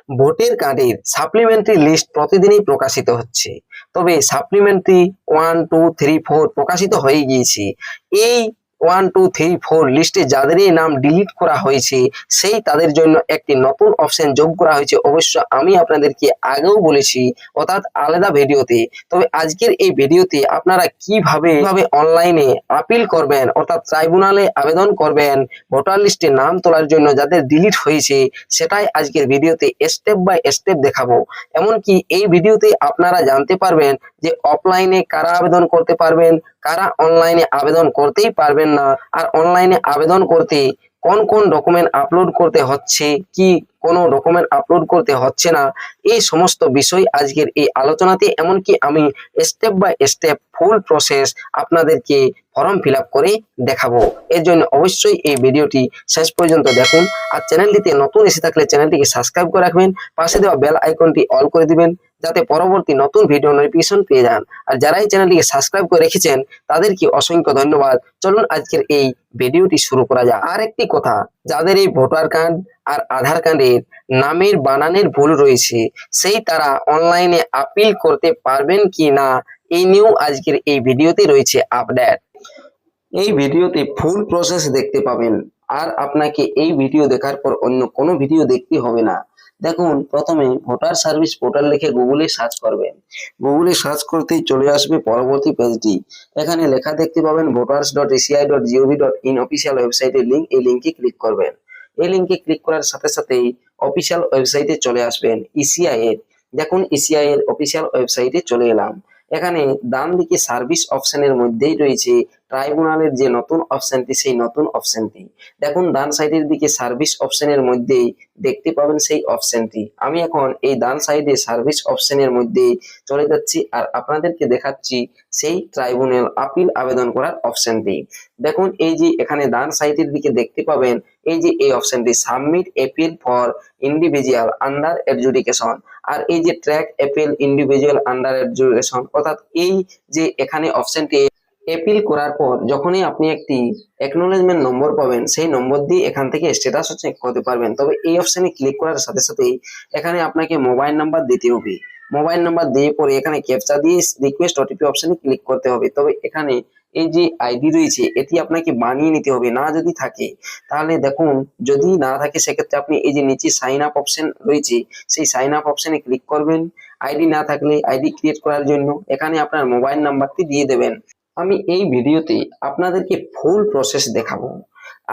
Voter কার্ডের supplementary list প্রতিদিনই প্রকাশিত হচ্ছে, তবে সাপ্লিমেন্টারি 1, 2, 3, 4 প্রকাশিত হয়ে গিয়েছে। এই 1, 2, 3, 4 লিস্টে যাদেরই নাম ডিলিট করা হয়েছে সেই তাদের জন্য একটি নতুন অপশন যোগ করা হয়েছে। অবশ্য আমি আপনাদেরকে আগেও বলেছি, অর্থাৎ আলাদা ভিডিওতে। তবে আজকের এই ভিডিওতে আপনারা কিভাবে অনলাইনে আপিল করবেন, অর্থাৎ ট্রাইব্যুনালে আবেদন করবেন ভোটার লিস্টে নাম তোলার জন্য যাদের ডিলিট হয়েছে, সেটাই আজকের ভিডিওতে স্টেপ বাই স্টেপ দেখাবো। এমনকি এই ভিডিওতে আপনারা জানতে পারবেন যে অফলাইনে কারা আবেদন করতে পারবেন, কারা অনলাইনে আবেদন করতেই পারবেন না, আর অনলাইনে আবেদন করতে কোন কোন ডকুমেন্ট আপলোড করতে হচ্ছে, কি কোনো ডকুমেন্ট আপলোড করতে হচ্ছে না, এই সমস্ত বিষয় আজকের এই আলোচনাতে। এমনকি আমি step by step full process আপনাদেরকে ফর্ম ফিল আপ করে দেখাবো। এর জন্য অবশ্যই এই ভিডিওটি শেষ পর্যন্ত দেখুন। আর চ্যানেলটিতে নতুন এসে থাকলে চ্যানেলটিকে সাবস্ক্রাইব করে রাখবেন, পাশে দেওয়া বেল আইকনটি অল করে দিবেন যাতে পরবর্তী নতুন ভিডিও নোটিফিকেশন পেয়ে যান। আর যারা এই চ্যানেলটিকে সাবস্ক্রাইব করে রেখেছেন তাদেরকে অসংখ্য ধন্যবাদ। চলুন আজকের এই ভিডিওটি শুরু করা যাক। আর একটি কথা, যাদের এই ভোটার কার্ড আর আধার কার্ডের নামের বানানের ভুল রয়েছে সেই তারা অনলাইনে আপিল করতে পারবেন কি না এই নিয়েও আজকের এই ভিডিওতে রয়েছে আপডেট। এই ভিডিওতে ফুল প্রসেস দেখতে পাবেন, আর আপনাকে এই ভিডিও দেখার পর অন্য কোনো ভিডিও দেখতে হবে না। দেখুন, প্রথমে ভোটার সার্ভিস পোর্টাল লিখে গুগলে সার্চ করবেন। গুগলে সার্চ করতেই চলে আসবে পরবর্তী পেজটি। এখানে লেখা দেখতে পাবেন voters.eci.gov.in অফিসিয়াল ওয়েবসাইটের লিঙ্ক। এই লিঙ্কে ক্লিক করবেন। এই লিঙ্কে ক্লিক করার সাথে সাথেই অফিসিয়াল ওয়েবসাইটে চলে আসবেন ইসিআই এর। দেখুন, ইসিআই এর অফিসিয়াল ওয়েবসাইটে চলে এলাম। এখানে ডান দিকে সার্ভিস অপশনের মধ্যেই রয়েছে ট্রাইব্যুনালের যে নতুন অপশনটি, সেই নতুন অপশনটি দেখুন। ডান সাইডের দিকে সার্ভিস অপশনের মধ্যেই দেখতে পাবেন সেই অপশনটি। আমি এখন এই ডান সাইডে সার্ভিস অপশনের মধ্যে চলে যাচ্ছি আর আপনাদেরকে দেখাচ্ছি সেই ট্রাইব্যুনাল আপিল আবেদন করার অপশনটি। দেখুন, এই যে এখানে ডান সাইডের দিকে দেখতে পাবেন এই যে এই অপশনটি submit appeal for individual under adjudication, আর এই যে track appeal individual under adjudication, অর্থাৎ এই যে এখানে অপশনটি অ্যাপিল করার পর যখনই আপনি একটি অ্যাকনোলেজমেন্ট নম্বর পাবেন সেই নম্বর দিয়ে এখান থেকে স্ট্যাটাসও চেক করতে পারবেন। তবে এই অপশনে ক্লিক করার সাথে সাথেই এখানে আপনাকে মোবাইল নাম্বার দিতে হবে। মোবাইল নাম্বার দিয়ে পরে এখানে ক্যাপচা দিয়ে রিকোয়েস্ট ওটিপি অপশনে ক্লিক করতে হবে। তবে এখানে এই যে আইডি রয়েছে এটি আপনাকে বানিয়ে নিতে হবে, না যদি থাকে তাহলে দেখুন, যদি না থাকে সেক্ষেত্রে আপনি এই যে নিচে সাইন আপ অপশন রয়েছে সেই সাইন আপ অপশনে ক্লিক করবেন। আইডি না থাকলে আইডি ক্রিয়েট করার জন্য এখানে আপনার মোবাইল নাম্বারটি দিয়ে দেবেন। আমি এই ভিডিওতে আপনাদেরকে ফুল প্রসেস দেখাবো।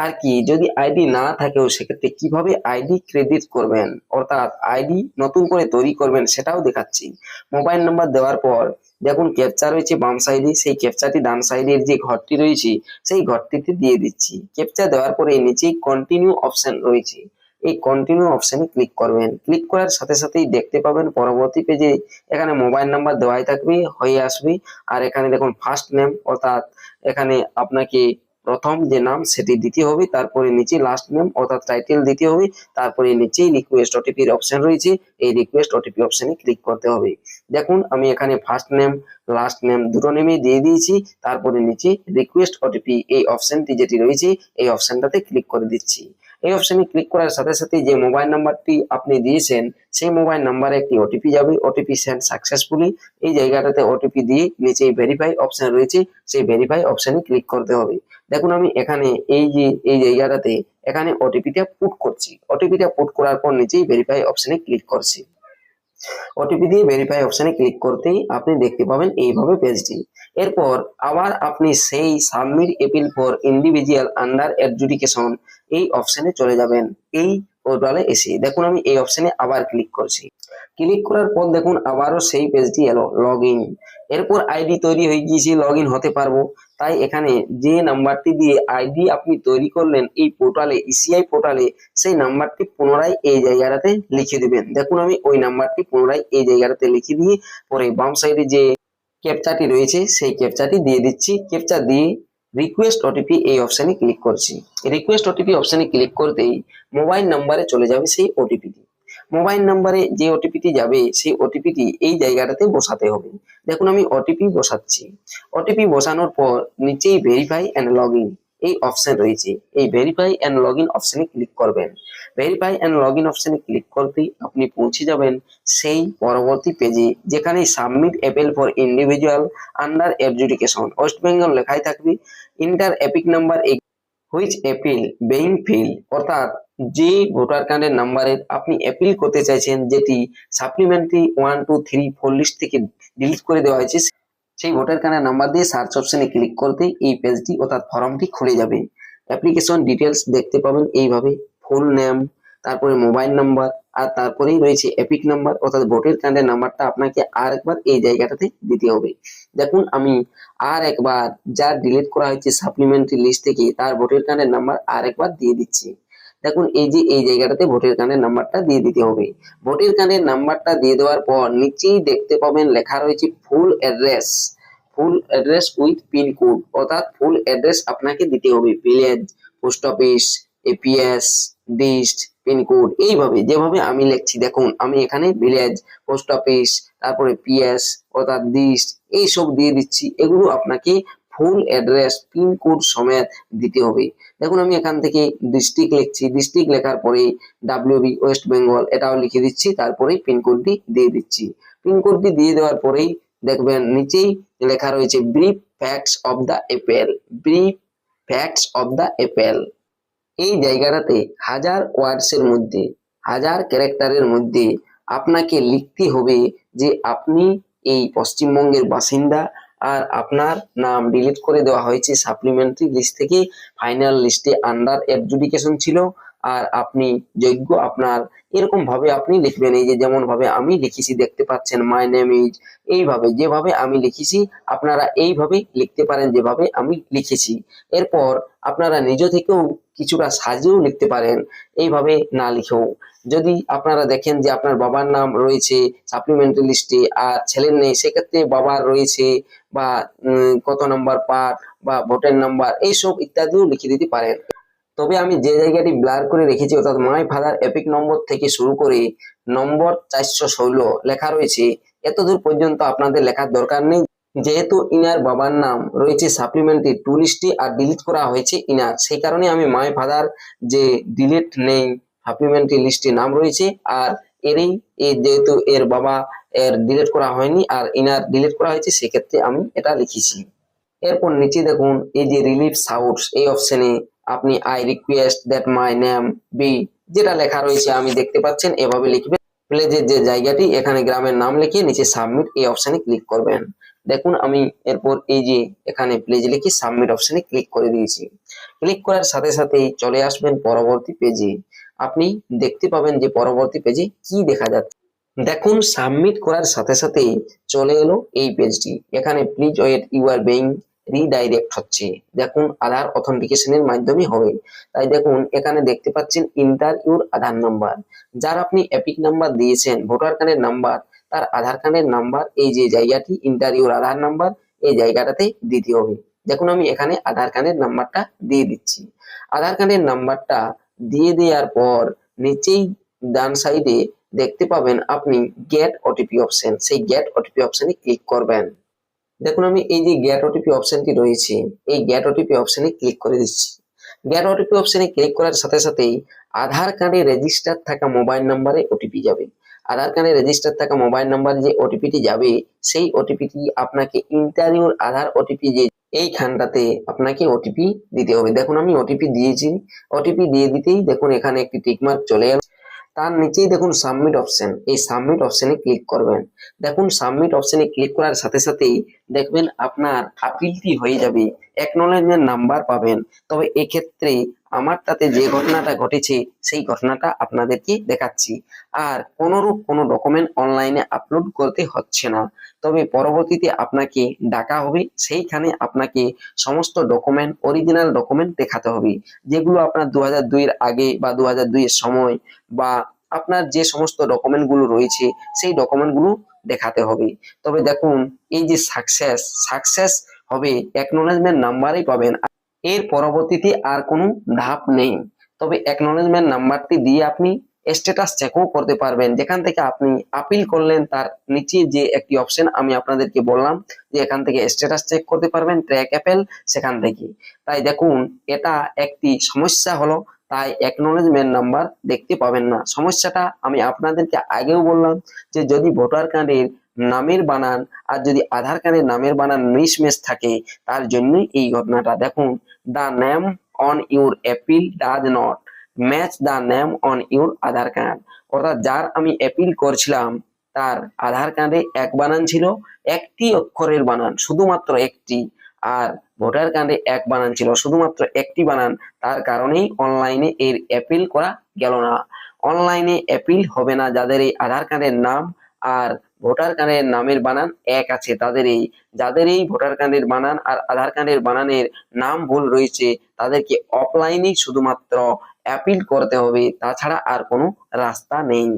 আর কি, যদি আইডি না থাকেও সেক্ষেত্রে কিভাবে আইডি ক্রেডিট করবেন, অর্থাৎ আইডি নতুন করে তৈরি করবেন সেটাও দেখাচ্ছি। মোবাইল নাম্বার দেওয়ার পর দেখুন ক্যাপচা রয়েছে বাম সাইডে, সেই ক্যাপচাটি ডান সাইডের যে ঘরটি রয়েছে সেই ঘরটিতে দিয়ে দিচ্ছি। ক্যাপচা দেওয়ার পরে নিচেই কন্টিনিউ অপশন রয়েছে, এই কন্টিনিউ অপশনে ক্লিক করবেন। ক্লিক করার সাথে সাথেই দেখতে পাবেন পরবর্তী পেজে এখানে মোবাইল নাম্বার দেওয়াই থাকবে, হয়ে আসবে। আর এখানে দেখুন ফার্স্ট নেম, অর্থাৎ এখানে আপনাকে প্রথম যে নাম সেটি দিতে হবে, তারপরে নিচে লাস্ট নেম অর্থাৎ টাইটেল দিতে হবে, তারপরে নিচেই রিকোয়েস্ট ওটিপির অপশন রয়েছে, এই রিকোয়েস্ট ওটিপি অপশনে ক্লিক করতে হবে। দেখুন, আমি এখানে ফার্স্ট নেম লাস্ট নেম দুটো নেমই দিয়ে দিয়েছি, তারপরে নিচে রিকোয়েস্ট ওটিপি এই অপশনটি যেটি রয়েছে এই অপশনটাতে ক্লিক করে দিচ্ছি। এই অপশনে ক্লিক করার সাথে সাথে যে মোবাইল নাম্বারটি আপনি দিয়েছেন সেই মোবাইল নাম্বারে একটি ওটিপি যাবে, ওটিপি সেন্ড সাকসেসফুলি। এই জায়গাটাতে ওটিপি দিয়ে নিচে ভেরিফাই অপশন রয়েছে সেই ভেরিফাই অপশনে ক্লিক করতে হবে। দেখুন, আমি এখানে এই যে এই জায়গাটাতে এখানে ওটিপিটা পুট করছি। ওটিপিটা পুট করার পর নিচেই ভেরিফাই অপশনে ক্লিক করছি। ওটিপি দিয়ে ভেরিফাই অপশনে ক্লিক করতেই আপনি দেখতে পাবেন এইভাবে পেজটি। এরপর আবার আপনি সেই submit appeal for individual under adjudication এই অপশনে চলে যাবেন। এই পোর্টালে এসে দেখুন আমি এই অপশনে আবার ক্লিক করছি। ক্লিক করার পর দেখুন আবারও সেই পেজটি এলো, লগ ইন। এরপর আইডি তৈরি হয়ে গিয়েছে, লগ ইন হতে পারবো। তাই এখানে যে নাম্বারটি দিয়ে আইডি আপনি তৈরি করলেন এই পোর্টালে, ইসিআই পোর্টালে, সেই নাম্বারটি পুনরায় এই জায়গাটাতে লিখে দিবেন। দেখুন আমি ওই নাম্বারটি পুনরায় এই জায়গাটাতে লিখে দিয়ে পরে বাম সাইডে যে ক্যাপচাটি রয়েছে সেই ক্যাপচাটি দিয়ে দিচ্ছি। ক্যাপচা দিয়ে রিকোয়েস্ট ওটিপি এই অপশনে ক্লিক করছি। রিকোয়েস্ট ওটিপি অপশনে ক্লিক করতেই মোবাইল নাম্বারে চলে যাবে সেই ওটিপিটি। মোবাইল নাম্বারে যে ওটিপিটি যাবে সেই ওটিপিটি এই জায়গাটাতে বসাতে হবে। দেখুন আমি ওটিপি বসাচ্ছি। ওটিপি বসানোর পর নিচেই ভেরিফাই এন্ড লগ ইন, এই অপশন রয়েছে, এই ভেরিফাই অ্যান্ড লগ ইন অপশনে ক্লিক করবেন। ভেরিফাই অ্যান্ড লগ ইন অপশনে ক্লিক করতেই আপনি পৌঁছে যাবেন সেই পরবর্তী পেজে, যেখানে submit appeal for individual under education West Bengal লেখাই থাকবে। Enter EPIC number which appeal being fill, অর্থাৎ যে ভোটার কার্ডের নাম্বারের আপনি অ্যাপিল করতে চাইছেন, যেটি সাপ্লিমেন্টারি 1 2 3 4 লিস্ট থেকে ডিলিট করে দেওয়া হয়েছে, সেই ভোটার কার্ডের নাম্বার দিয়ে সার্চ অপশনে ক্লিক করতে এই পেজটি অর্থাৎ ফর্মটি খুলে যাবে। অ্যাপ্লিকেশন ডিটেলস দেখতে পাবেন এইভাবে, ফুল নেম, তারপরে মোবাইল নাম্বার, আর তারপরেই রয়েছে এপিক নাম্বার অর্থাৎ ভোটার কার্ডের নাম্বারটা আপনাকে আর একবার এই জায়গাটাতে দিতে হবে। দেখুন আমি আর একবার যা ডিলিট করা হয়েছে সাপ্লিমেন্টারি লিস্ট থেকে তার ভোটার কার্ডের নাম্বার আর একবার দিয়ে দিচ্ছি। দেখুন এই যে এই জায়গাটাতে ভোটার কার্ডের নাম্বারটা দিয়ে দিতে হবে। ভোটার কার্ডের নাম্বারটা দিয়ে দেওয়ার পর নিচেই দেখতে পাবেন লেখা রয়েছে full address, full address with pincode, অর্থাৎ ফুল অ্যাড্রেস আপনাকে দিতে হবে, village, post office, APS, district, pincode, এইভাবে যেভাবে আমি লিখছি। দেখুন আমি এখানে ভিলেজ, পোস্ট অফিস, তারপরে পিএস অর্থাৎ ডিস্ট্রিক্ট এইসব দিয়ে দিচ্ছি। এগুলো আপনাকে ফুল অ্যাড্রেস পিনকোড সমেত দিতে হবে। দেখুন আমি এখান থেকে ডিস্ট্রিক্ট লিখছি, ডিস্ট্রিক্ট লেখার পরে ডাব্লিউবি ওয়েস্ট বেঙ্গল এটাও লিখে দিচ্ছি, তারপরে পিনকোডটি দিয়ে দিচ্ছি। পিনকোডটি দিয়ে দেওয়ার পরেই দেখবেন নিচেই লেখা রয়েছে brief facts of the Apple, brief facts of the Apple. এই জায়গাটাতে 1000 ওয়ার্ডসের মধ্যে, 1000 ক্যারেক্টারের মধ্যে আপনাকে লিখতে হবে যে আপনি এই পশ্চিমবঙ্গের বাসিন্দা, আর আপনার নাম ডিলিট করে দেওয়া হয়েছে সাপ্লিমেন্টারি লিস্ট থেকে, ফাইনাল লিস্টে আন্ডার এডজুডিকেশন ছিল, আর আপনি যোগ্য আপনার, এরকম ভাবে আপনি লিখবেন। এই যে যেমন ভাবে আমি লিখেছি দেখতে পাচ্ছেন, মাই নেম ইজ, এইভাবে যেভাবে আমি লিখেছি আপনারা এইভাবে লিখতে পারেন যেভাবে আমি লিখেছি। এরপর আপনারা নিজ থেকেও কিছুটা সাজিয়েও লিখতে পারেন, এইভাবে না লিখেও। যদি আপনারা দেখেন যে আপনার বাবার নাম রয়েছে সাপ্লিমেন্টারি লিস্টে আর ছেলের নেই, সেক্ষেত্রে বাবার রয়েছে বা কত নাম্বার পার্ট বা ভোটের নাম্বার এইসব ইত্যাদিও লিখে দিতে পারেন। তবে আমি যে জায়গাটি ব্লার করে রেখেছি অর্থাৎ মাই ফাদার এপিক নম্বর থেকে শুরু করে নম্বর 416 লেখা রয়েছে, এতদূর পর্যন্ত আপনাদের লেখার দরকার নেই, যেহেতু ইনার বাবার নাম রয়েছে সাপ্লিমেন্টারি 2 লিস্টে আর ডিলিট করা হয়েছে ইনার, সেই কারণে আমি মাই ফাদার যে ডিলিট নেই সাপ্লিমেন্টারি লিস্টে নাম রয়েছে, আর এরই যেহেতু এর বাবা এর ডিলিট করা হয়নি আর ইনার ডিলিট করা হয়েছে, সেক্ষেত্রে আমি এটা লিখেছি। এরপর নিচে দেখুন এই যে রিলিফ সাউটস, এই অপশনে আপনি I request that my name be, যেটা লেখা রয়েছে আমি দেখতে পাচ্ছেন এভাবে লিখবেন। প্লেজের যে জায়গাটি এখানে গ্রামের নাম লিখে নিচে সাবমিট এই অপশনে ক্লিক করবেন। দেখুন আমি এরপর এই যে এখানে প্লেজ লিখে সাবমিট অপশনে ক্লিক করে দিয়েছি। ক্লিক করার সাথে সাথেই চলে আসবেন পরবর্তী পেজে। আপনি দেখতে পাবেন যে পরবর্তী পেজে কি দেখা যাচ্ছে। দেখুন সাবমিট করার সাথে সাথেই চলে এলো এই পেজটি। এখানে please wait you are being redirect হচ্ছে। দেখুন আধার অথেন্টিকেশনের মাধ্যমে হবে, তাই দেখুন এখানে দেখতে পাচ্ছেন ইন্টার ইউর আধার নাম্বার, যার আপনি এপিক নাম্বার দিয়েছেন ভোটার কার্ডের নাম্বার, তার আধার কার্ডের নাম্বার এই যে জায়গাটি ইন্টার ইউর আধার নাম্বার এই জায়গাটাতে দিতে হবে। দেখুন আমি এখানে আধার কার্ডের নাম্বারটা দিয়ে দিচ্ছি। আধার কার্ডের নাম্বারটা দিয়ে দেওয়ার পর নিচেই ডান সাইডে দেখতে পাবেন আপনি গেট ওটিপি অপশন, সেই গেট ওটিপি অপশনে ক্লিক করবেন। দেখুন আমি এই যে গেট ওটিপি অপশনটি রয়েছে এই গেট ওটিপি অপশনে ক্লিক করে দিচ্ছি। গেট ওটিপি অপশনে ক্লিক করার সাথে সাথেই আধার কার্ডে রেজিস্টার থাকা মোবাইল নাম্বারে ওটিপি যাবে। আধার কার্ডে রেজিস্টার থাকা মোবাইল নাম্বারে যে ওটিপিটি যাবে সেই ওটিপিটি আপনাকে ইন্টারভিউর আধার ওটিপি যে এইখানটাতে আপনাকে ওটিপি দিতে হবে। দেখুন আমি ওটিপি দিয়েছি, ওটিপি দিয়ে দিতেই দেখুন এখানে একটি টিকমার্ক চলে এলো। তার নিচেই দেখুন সাবমিট অপশন, এই সাবমিট অপশনে ক্লিক করবেন। দেখুন সাবমিট অপশনে ক্লিক করার সাথে সাথেই দেখবেন আপনার আপিলটি হয়ে যাবে, অ্যাকনলেজমেন্ট নাম্বার পাবেন। তবে এক্ষেত্রে আমারটাতে যে ঘটনাটা ঘটেছে সেই ঘটনাটা আপনাদেরকে দেখাচ্ছি, আর কোনোরূপ কোনো ডকুমেন্ট অনলাইনে আপলোড করতে হচ্ছে না। তবে পরবর্তীতে আপনাকে ডাকা হবে, সেইখানে আপনাকে সমস্ত ডকুমেন্ট অরিজিনাল ডকুমেন্ট দেখাতে হবে, যেগুলো আপনার 2002 এর আগে বা 2002 এর সময় বা আপনার যে সমস্ত ডকুমেন্ট গুলো রয়েছে সেই ডকুমেন্ট গুলো দেখাতে হবে। তবে দেখুন এই যে সাকসেস হবে, অ্যাকনলেজমেন্ট নাম্বারই পাবেন, এর পরবর্তীতে আর কোনো ধাপ নেই। তবে অ্যাকনলেজমেন্ট নাম্বারটি দিয়ে আপনি স্ট্যাটাস চেকও করতে পারবেন। যেখান থেকে আপনি আপিল করলেন তার নিচে যে একটি অপশন আমি আপনাদেরকে বললাম যে এখান থেকে স্ট্যাটাস চেক করতে পারবেন, ট্র্যাক অ্যাপেল সেখান থেকে। তাই দেখুন এটা একটি সমস্যা হলো, তাই অ্যাকনোলেজমেন্ট নাম্বার দেখতে পাবেন না। সমস্যাটা আমি আপনাদেরকে আগেও বললাম যে যদি ভোটার কার্ডের নামের বানান আর যদি আধার কার্ডের নামের বানান মিসম্যাচ থাকে তার জন্যই এই ঘটনাটা। দেখুন, the name on your appeal does not match the name on your Aadhaar card. অর্থাৎ যার আমি অ্যাপিল করছিলাম তার আধার কার্ডে এক বানান ছিল, একটি অক্ষরের বানান, শুধুমাত্র একটি, আর ভোটার কার্ডে এক বানান ছিল, শুধুমাত্র একটি বানান। তার কারণেই অনলাইনে এর অ্যাপিল করা গেল না। অনলাইনে অ্যাপিল হবে না যাদের এই আধার কার্ডের নাম আর ভোটার কার্ডের নামের বানান এক আছে, যাদের এই ভোটার কার্ডের বানান আর আধার কার্ডের বানানের নাম ভুল রয়েছে তাদেরকে অফলাইনেই শুধুমাত্র অ্যাপিল করতে হবে, তাছাড়া আর কোনো রাস্তা নেই।